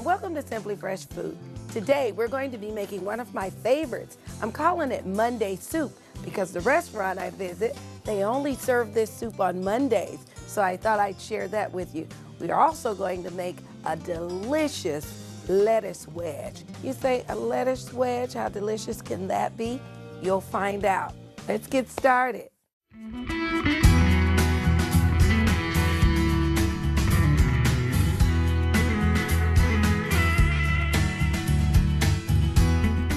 and welcome to Simply Fresh Food. Today we're going to be making one of my favorites. I'm calling it Monday soup because the restaurant I visit, they only serve this soup on Mondays, so I thought I'd share that with you. We are also going to make a delicious lettuce wedge. You say a lettuce wedge, how delicious can that be? You'll find out. Let's get started.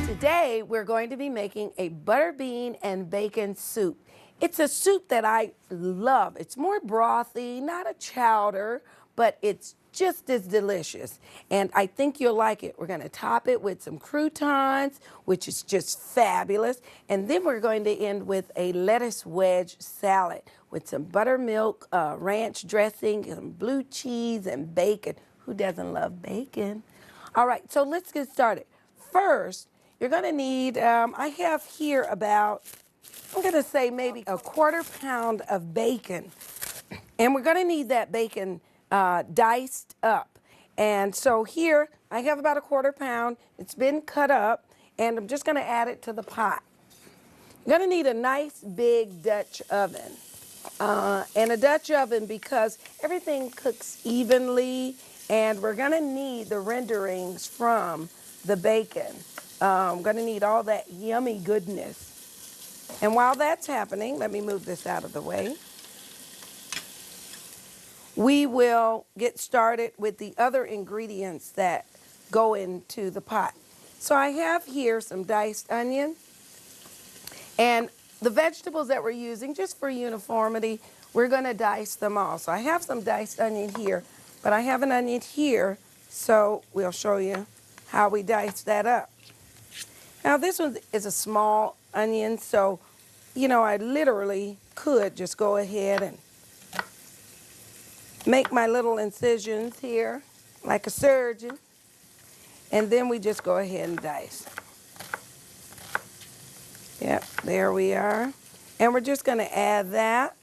Today, we're going to be making a butter bean and bacon soup. It's a soup that I love. It's more brothy, not a chowder, but it's just as delicious. And I think you'll like it. We're going to top it with some croutons, which is just fabulous. And then we're going to end with a lettuce wedge salad with some buttermilk, ranch dressing, some blue cheese, and bacon. Who doesn't love bacon? All right, so let's get started. First, you're going to need, I have here about, I'm going to say maybe a 1/4 pound of bacon. And we're going to need that bacon diced up. And so here, I have about a 1/4 pound. It's been cut up, and I'm just going to add it to the pot. You're going to need a nice big Dutch oven. And a Dutch oven because everything cooks evenly, and we're going to need the renderings from the bacon. I'm going to need all that yummy goodness. And while that's happening, let me move this out of the way. We will get started with the other ingredients that go into the pot. So I have here some diced onion. And the vegetables that we're using, just for uniformity, we're going to dice them all. So I have some diced onion here, but I have an onion here, so we'll show you how we dice that up. Now this one is a small onion, so, you know, I literally could just go ahead and make my little incisions here, like a surgeon, and then we just go ahead and dice. Yep, there we are. And we're just going to add that.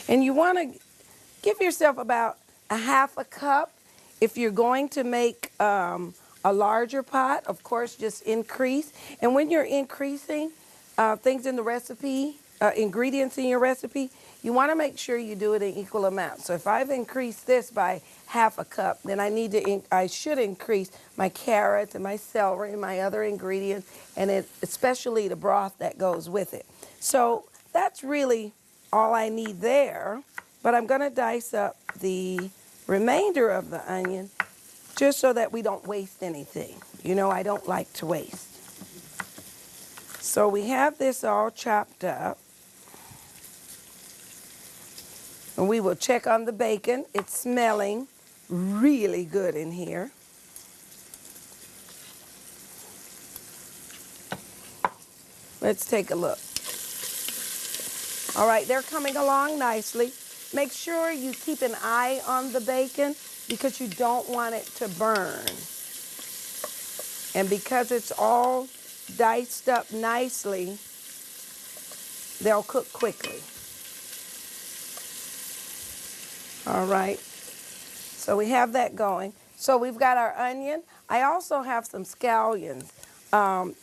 And you want to give yourself about a 1/2 cup. If you're going to make a larger pot, of course, just increase. And when you're increasing things in the recipe, ingredients in your recipe, you want to make sure you do it in equal amounts. So if I've increased this by 1/2 cup, then I should increase my carrots and my celery and my other ingredients, and especially the broth that goes with it. So that's really all I need there. But I'm going to dice up the remainder of the onion just so that we don't waste anything. You know, I don't like to waste. So we have this all chopped up. And we will check on the bacon. It's smelling really good in here. Let's take a look. All right, they're coming along nicely. Make sure you keep an eye on the bacon because you don't want it to burn. And because it's all diced up nicely, they'll cook quickly. All right, so we have that going. So we've got our onion. I also have some scallions,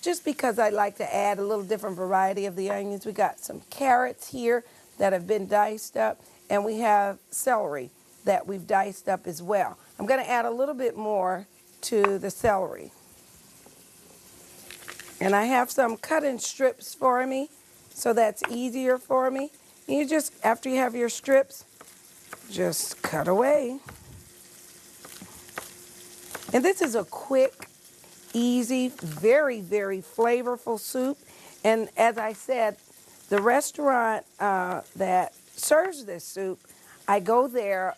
just because I like to add a little different variety of the onions. We got some carrots here that have been diced up, and we have celery that we've diced up as well. I'm going to add a little bit more to the celery. And I have some cut in strips for me, so that's easier for me. You just, after you have your strips, just cut away. And this is a quick, easy, very, very flavorful soup. And as I said, the restaurant that serves this soup, I go there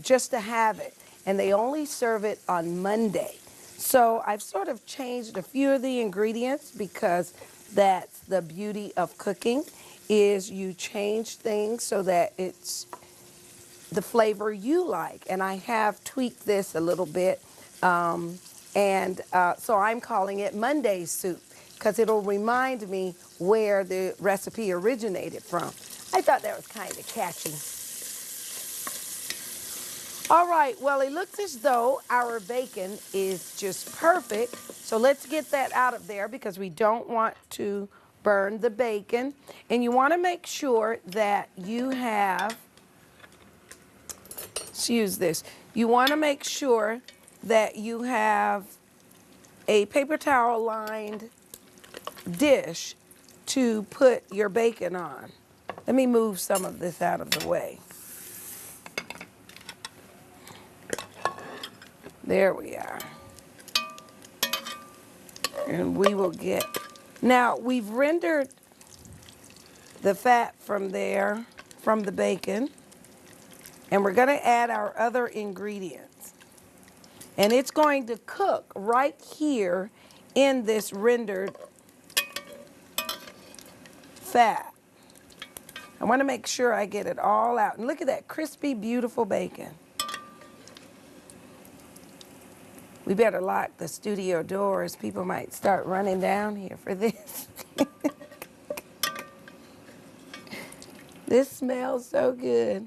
just to have it. And they only serve it on Monday. So I've sort of changed a few of the ingredients because that's the beauty of cooking, is you change things so that it's the flavor you like. And I have tweaked this a little bit. So I'm calling it Monday soup because it'll remind me where the recipe originated from. I thought that was kind of catchy. All right, well, it looks as though our bacon is just perfect. So let's get that out of there because we don't want to burn the bacon. And you want to make sure that you have, let's use this. You want to make sure that you have a paper towel lined dish to put your bacon on. Let me move some of this out of the way. There we are. And we will get, now we've rendered the fat from there, from the bacon, and we're going to add our other ingredients. And it's going to cook right here in this rendered fat. I want to make sure I get it all out. And look at that crispy, beautiful bacon. We better lock the studio doors. People might start running down here for this. This smells so good.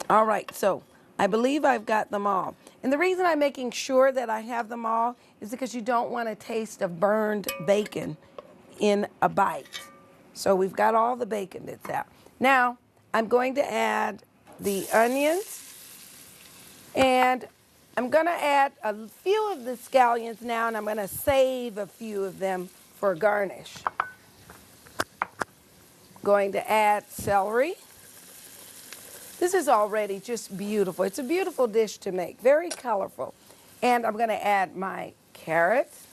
All right, so I believe I've got them all. And the reason I'm making sure that I have them all is because you don't want a taste of burned bacon in a bite. So we've got all the bacon that's out. Now, I'm going to add the onions. And I'm going to add a few of the scallions now, and I'm going to save a few of them for garnish. Going to add celery. This is already just beautiful. It's a beautiful dish to make, very colorful. And I'm going to add my carrots.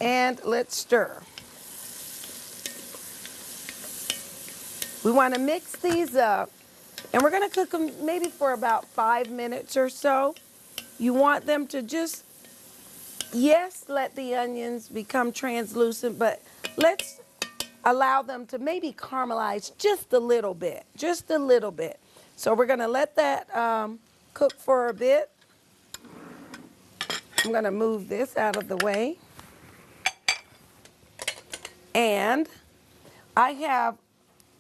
And let's stir. We want to mix these up, and we're going to cook them maybe for about 5 minutes or so. You want them to just, yes, let the onions become translucent, but let's allow them to maybe caramelize just a little bit, just a little bit. So we're going to let that cook for a bit. I'm going to move this out of the way. And I have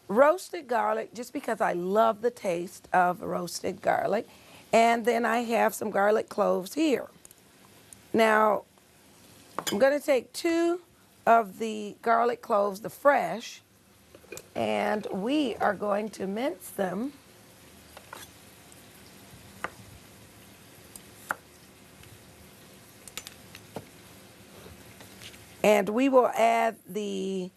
roasted garlic just because I love the taste of roasted garlic. And then I have some garlic cloves here. Now, I'm going to take 2 of the garlic cloves, the fresh, and we are going to mince them. And we will add the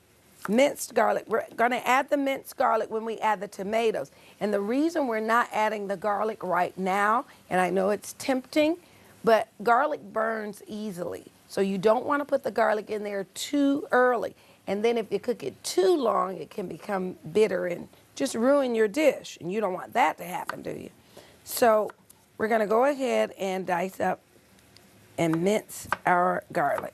minced garlic. We're going to add the minced garlic when we add the tomatoes. And the reason we're not adding the garlic right now, and I know it's tempting, but garlic burns easily. So you don't want to put the garlic in there too early. And then if you cook it too long, it can become bitter and just ruin your dish. And you don't want that to happen, do you? So we're going to go ahead and dice up and mince our garlic.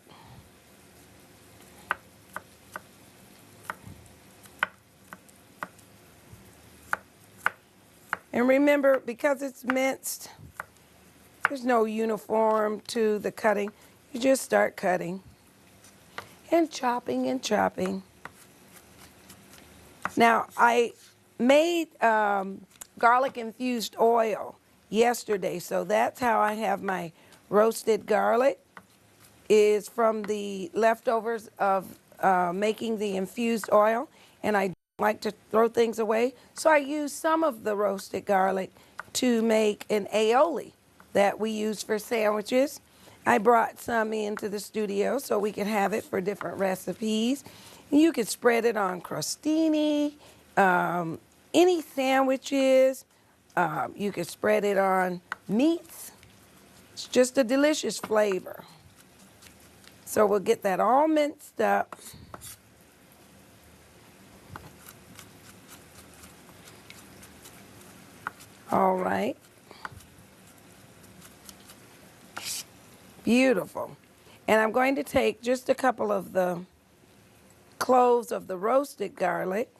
And remember, because it's minced, there's no uniform to the cutting. You just start cutting and chopping and chopping. Now, I made garlic infused oil yesterday, so that's how I have my roasted garlic, is from the leftovers of making the infused oil, and I like to throw things away, so I use some of the roasted garlic to make an aioli that we use for sandwiches. I brought some into the studio so we can have it for different recipes. You can spread it on crostini, any sandwiches. You can spread it on meats. It's just a delicious flavor. So we'll get that all minced up. All right. Beautiful. And I'm going to take just a couple of the cloves of the roasted garlic,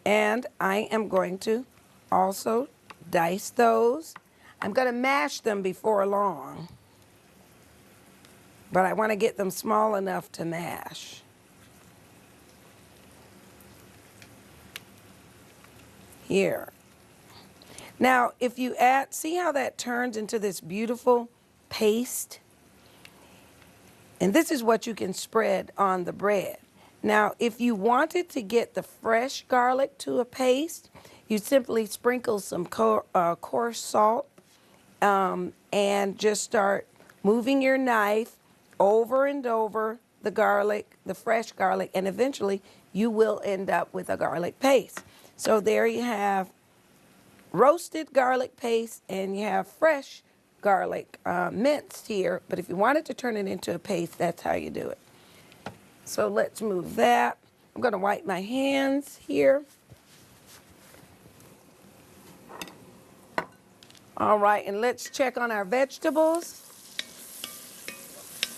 and I am going to also dice those. I'm going to mash them before long. but I want to get them small enough to mash. Here. Now, if you add, see how that turns into this beautiful paste? And this is what you can spread on the bread. Now, if you wanted to get the fresh garlic to a paste, you simply sprinkle some coarse salt and just start moving your knife over and over the garlic, the fresh garlic, and eventually you will end up with a garlic paste. So there you have roasted garlic paste and you have fresh garlic minced here. But if you wanted to turn it into a paste, that's how you do it. So let's move that. I'm going to wipe my hands here. All right, and let's check on our vegetables.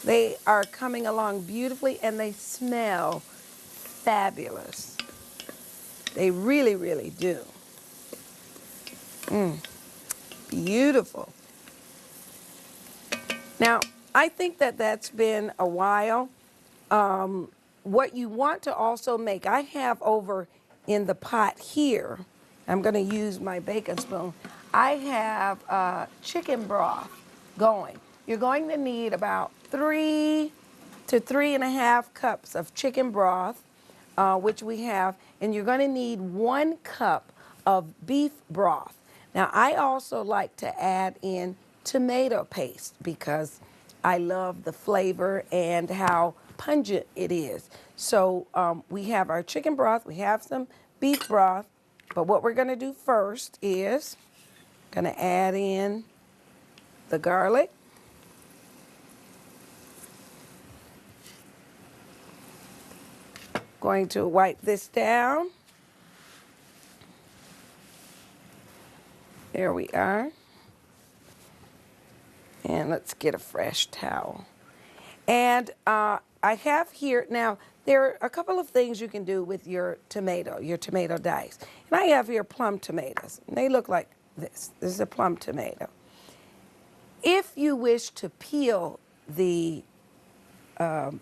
They are coming along beautifully and they smell fabulous. They really, really do. Beautiful. Now, I think that that's been a while. What you want to also make, I have over in the pot here, I'm going to use my bacon spoon, I have chicken broth going. You're going to need about 3 to 3.5 cups of chicken broth, which we have, and you're going to need 1 cup of beef broth. Now, I also like to add in tomato paste because I love the flavor and how pungent it is. So we have our chicken broth, we have some beef broth, but what we're going to do first is going to add in the garlic. Going to wipe this down. There we are. And let's get a fresh towel. And I have here, now there are a couple of things you can do with your tomato dice. And I have here plum tomatoes. And they look like this. This is a plum tomato. If you wish to peel the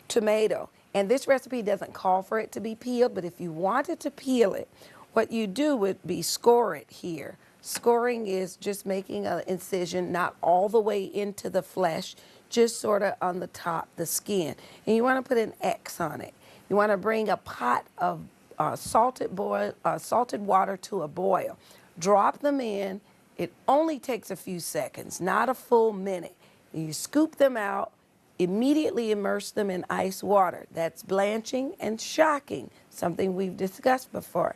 tomato, and this recipe doesn't call for it to be peeled, but if you wanted to peel it, what you do would be score it here. Scoring is just making an incision, not all the way into the flesh, just sort of on the top, the skin. And you want to put an X on it. You want to bring a pot of salted water to a boil. Drop them in. It only takes a few seconds, not a full minute. You scoop them out, immediately immerse them in ice water. That's blanching and shocking, something we've discussed before.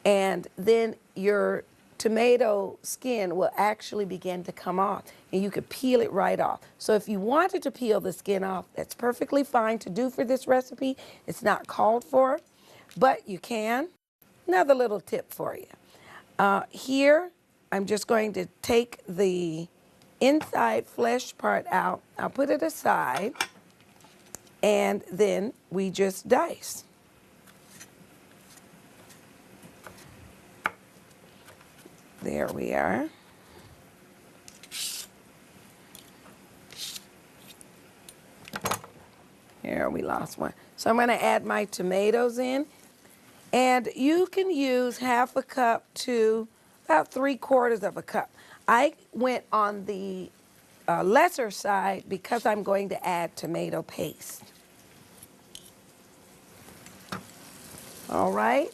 And then your tomato skin will actually begin to come off, and you could peel it right off. So if you wanted to peel the skin off, that's perfectly fine to do for this recipe. It's not called for, but you can. Another little tip for you. Here, I'm just going to take the inside flesh part out. I'll put it aside, and then we just dice. There we are. Here, we lost one. So I'm going to add my tomatoes in. And you can use 1/2 cup to about 3/4 of a cup. I went on the lesser side because I'm going to add tomato paste. All right.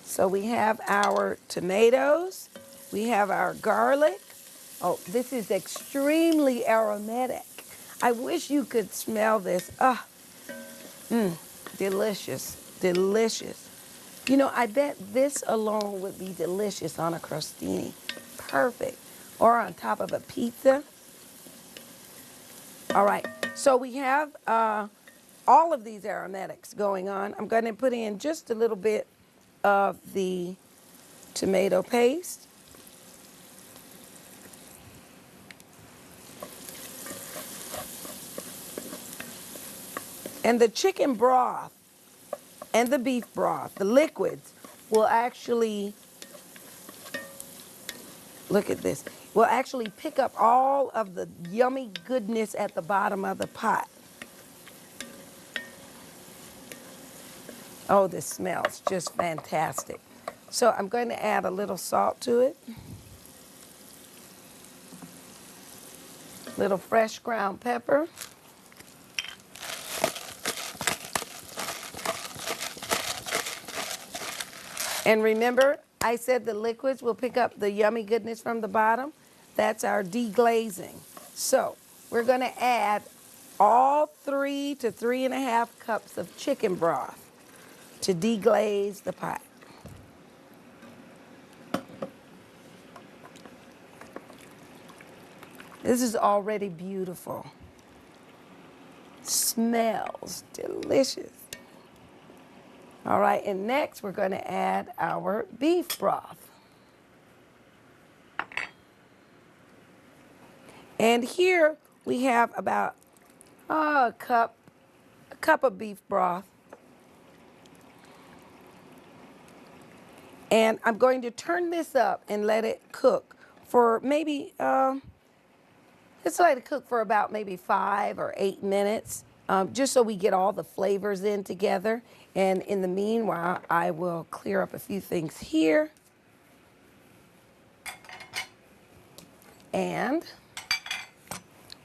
So we have our tomatoes. We have our garlic. Oh, this is extremely aromatic. I wish you could smell this. Delicious, delicious. You know, I bet this alone would be delicious on a crostini. Perfect. Or on top of a pizza. All right, so we have all of these aromatics going on. I'm going to put in just a little bit of the tomato paste. And the chicken broth and the beef broth, the liquids, will actually, look at this, will actually pick up all of the yummy goodness at the bottom of the pot. Oh, this smells just fantastic. So I'm going to add a little salt to it. Little fresh ground pepper. And remember, I said the liquids will pick up the yummy goodness from the bottom. That's our deglazing. So we're going to add all 3 to 3.5 cups of chicken broth to deglaze the pot. This is already beautiful. Smells delicious. All right, and next we're going to add our beef broth. And here we have about a cup of beef broth. And I'm going to turn this up and let it cook for maybe, let's let it cook for about maybe 5 or 8 minutes, just so we get all the flavors in together. And in the meanwhile, I will clear up a few things here. And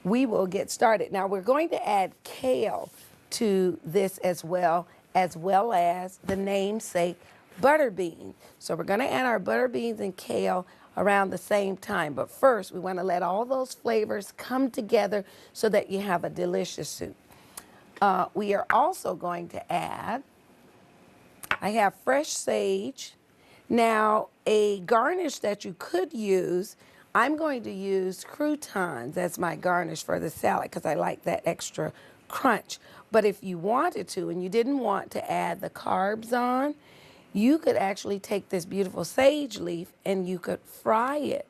we will get started. Now we're going to add kale to this as well as the namesake butter bean. So we're going to add our butter beans and kale around the same time. But first, we want to let all those flavors come together so that you have a delicious soup. We are also going to add, I have fresh sage. Now, a garnish that you could use, I'm going to use croutons as my garnish for the salad because I like that extra crunch. But if you wanted to and you didn't want to add the carbs on, you could actually take this beautiful sage leaf and you could fry it.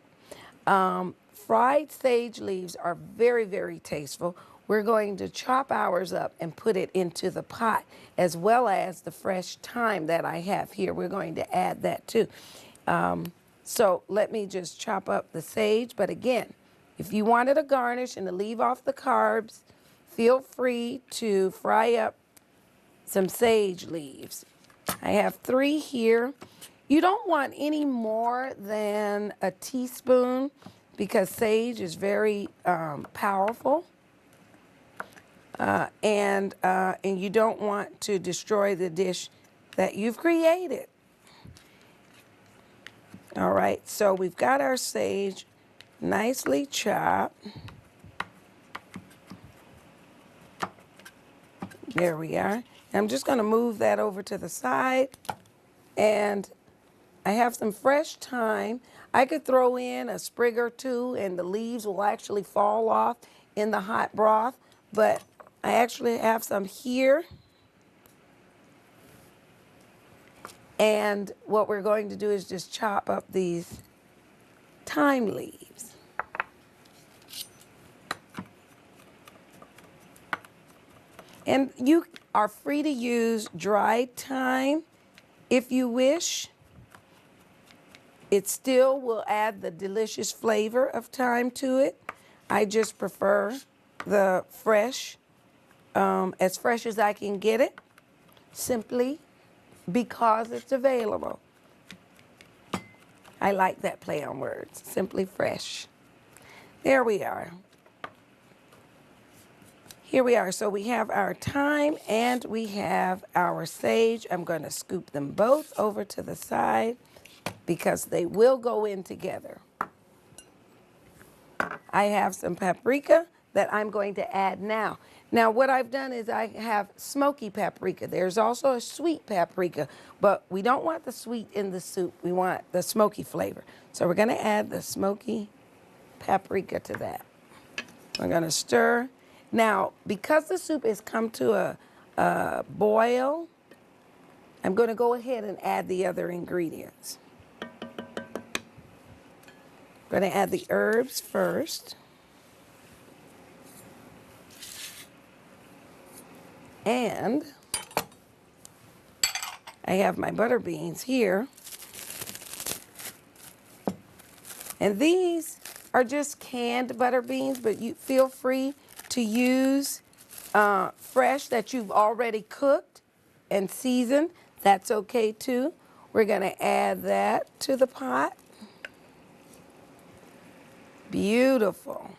Fried sage leaves are very, very tasteful. We're going to chop ours up and put it into the pot, as well as the fresh thyme that I have here. We're going to add that too. So let me just chop up the sage. But again, if you wanted a garnish and to leave off the carbs, feel free to fry up some sage leaves. I have 3 here. You don't want any more than a teaspoon because sage is very powerful. And you don't want to destroy the dish that you've created. All right, so we've got our sage nicely chopped. There we are. I'm just going to move that over to the side. And I have some fresh thyme. I could throw in a sprig or 2 and the leaves will actually fall off in the hot broth. But I actually have some here. And what we're going to do is just chop up these thyme leaves. And you are free to use dried thyme if you wish. It still will add the delicious flavor of thyme to it. I just prefer the fresh, as fresh as I can get it, simply because it's available. I like that play on words, simply fresh. There we are. Here we are. So we have our thyme and we have our sage. I'm going to scoop them both over to the side because they will go in together. I have some paprika that I'm going to add now. Now what I've done is I have smoky paprika. There's also a sweet paprika, but we don't want the sweet in the soup. We want the smoky flavor. So we're going to add the smoky paprika to that. We're going to stir. Now, because the soup has come to a boil, I'm going to go ahead and add the other ingredients. I'm going to add the herbs first. And I have my butter beans here. And these are just canned butter beans, but you feel free to use fresh that you've already cooked. and seasoned, that's okay too. We're going to add that to the pot. Beautiful.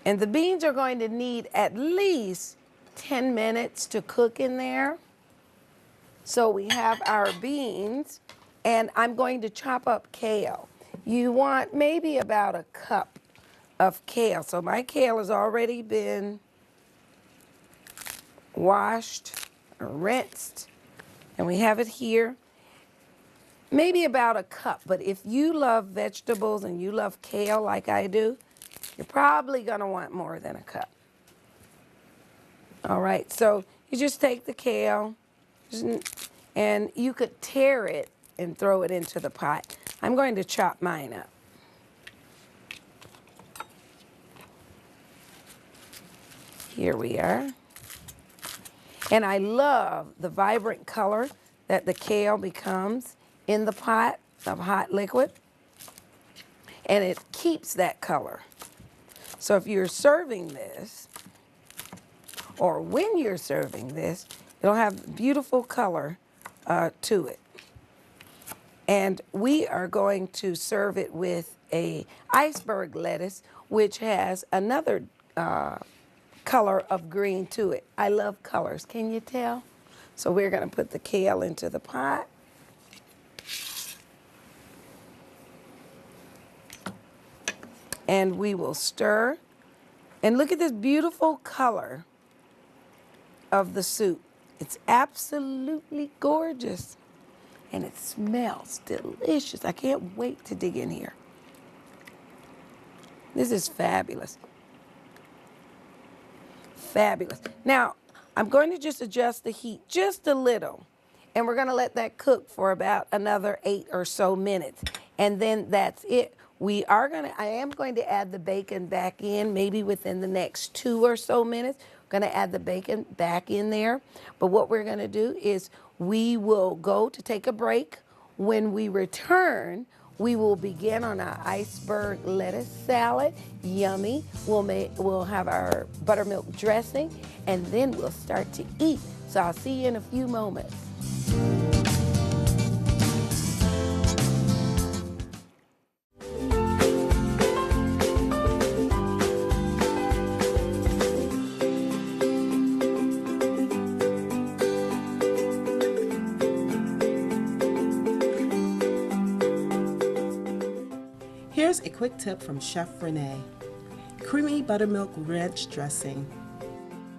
And the beans are going to need at least 10 minutes to cook in there. So we have our beans, and I'm going to chop up kale. You want maybe about a cup of kale. So my kale has already been washed or rinsed, and we have it here. Maybe about a cup, but if you love vegetables and you love kale like I do, you're probably gonna want more than a cup. All right, so you just take the kale, and you could tear it and throw it into the pot. I'm going to chop mine up. Here we are. And I love the vibrant color that the kale becomes in the pot of hot liquid. And it keeps that color. So if you're serving this, or when you're serving this, it'll have beautiful color to it. And we are going to serve it with a iceberg lettuce, which has another color of green to it. I love colors, can you tell? So we're gonna put the kale into the pot. And we will stir. And look at this beautiful color of the soup. It's absolutely gorgeous. And it smells delicious. I can't wait to dig in here. This is fabulous. Fabulous. Now, I'm going to just adjust the heat just a little. And we're gonna let that cook for about another 8 or so minutes. And then that's it. I am going to add the bacon back in, maybe within the next 2 or so minutes. We're gonna add the bacon back in there. But what we're gonna do is we will go to take a break. When we return, we will begin on our iceberg lettuce salad. Yummy. We'll have our buttermilk dressing, and then we'll start to eat. So I'll see you in a few moments. Here's a quick tip from Chef Renee. Creamy buttermilk ranch dressing.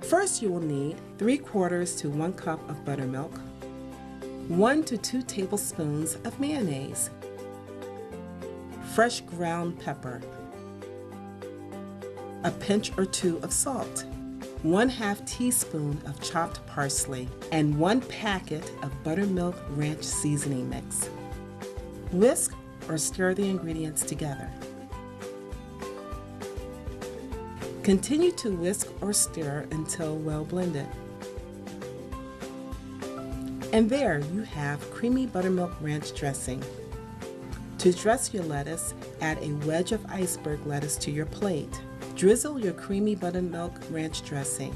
First, you will need 3/4 to 1 cup of buttermilk, 1 to 2 tablespoons of mayonnaise, fresh ground pepper, a pinch or 2 of salt, 1/2 teaspoon of chopped parsley, and 1 packet of buttermilk ranch seasoning mix. Whisk or stir the ingredients together. Continue to whisk or stir until well blended. And there you have creamy buttermilk ranch dressing. To dress your lettuce, add a wedge of iceberg lettuce to your plate. Drizzle your creamy buttermilk ranch dressing.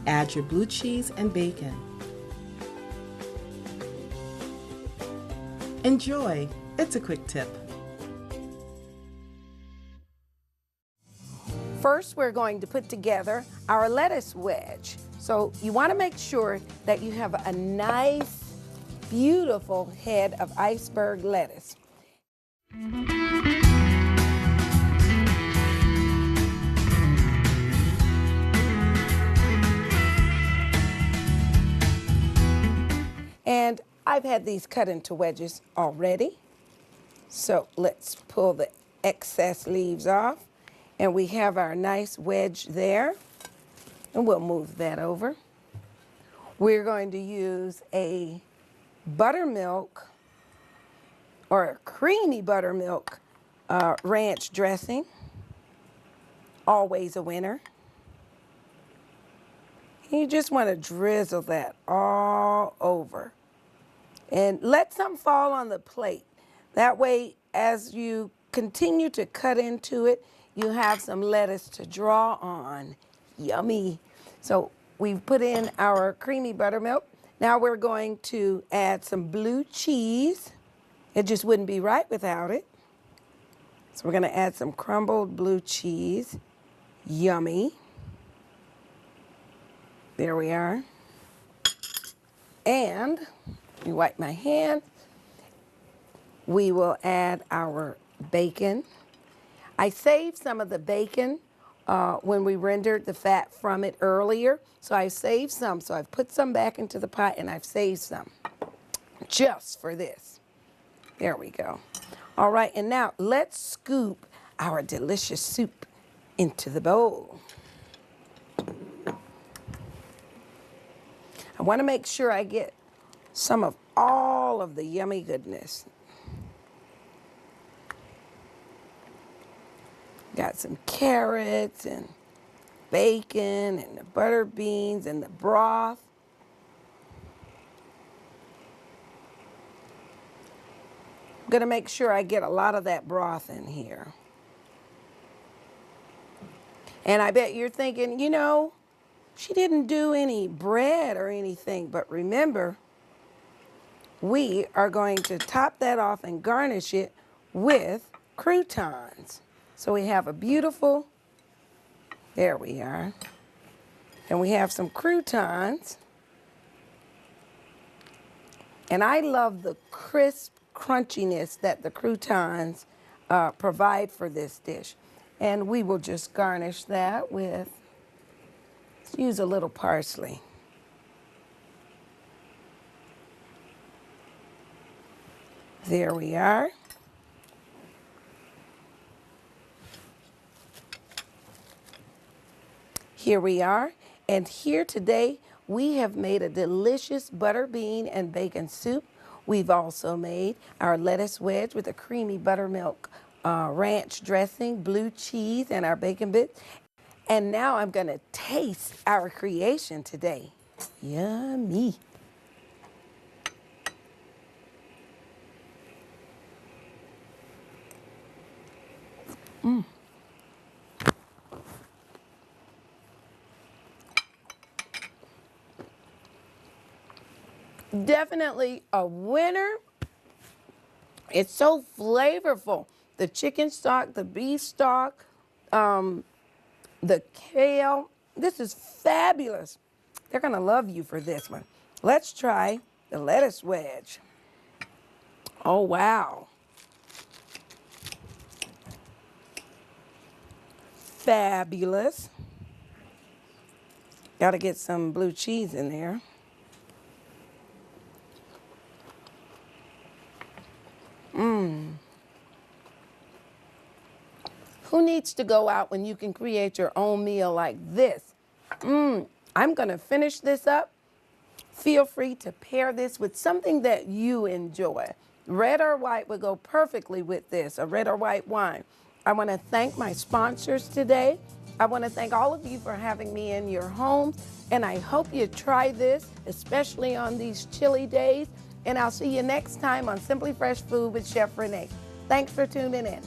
Add your blue cheese and bacon. Enjoy! It's a quick tip. First, we're going to put together our lettuce wedge. So you want to make sure that you have a nice, beautiful head of iceberg lettuce. And I've had these cut into wedges already. So let's pull the excess leaves off. And we have our nice wedge there. And we'll move that over. We're going to use a buttermilk or a creamy buttermilk ranch dressing. Always a winner. You just want to drizzle that all over. And let some fall on the plate. That way, as you continue to cut into it, you have some lettuce to draw on. Yummy. So we've put in our creamy buttermilk. Now we're going to add some blue cheese. It just wouldn't be right without it. So we're going to add some crumbled blue cheese. Yummy. There we are. And let me wipe my hand. We will add our bacon. I saved some of the bacon when we rendered the fat from it earlier. So I saved some. So I've put some back into the pot and I've saved some just for this. There we go. All right, and now let's scoop our delicious soup into the bowl. I want to make sure I get some of all of the yummy goodness. Got some carrots and bacon and the butter beans and the broth. I'm going to make sure I get a lot of that broth in here. And I bet you're thinking, you know, she didn't do any bread or anything. But remember, we are going to top that off and garnish it with croutons. So we have a beautiful, there we are. And we have some croutons. And I love the crisp crunchiness that the croutons provide for this dish. And we will just garnish that with, let's use a little parsley. There we are. Here we are. And here today, we have made a delicious butter bean and bacon soup. We've also made our lettuce wedge with a creamy buttermilk ranch dressing, blue cheese, and our bacon bits. And now I'm going to taste our creation today. Yummy. Definitely a winner. It's so flavorful. The chicken stock, the beef stock, the kale. This is fabulous. They're going to love you for this one. Let's try the lettuce wedge. Oh, wow. Fabulous. Got to get some blue cheese in there. Who needs to go out when you can create your own meal like this? I'm going to finish this up. Feel free to pair this with something that you enjoy. Red or white would go perfectly with this, a red or white wine. I want to thank my sponsors today. I want to thank all of you for having me in your home. And I hope you try this, especially on these chilly days. And I'll see you next time on Simply Fresh Food with Chef Renee. Thanks for tuning in.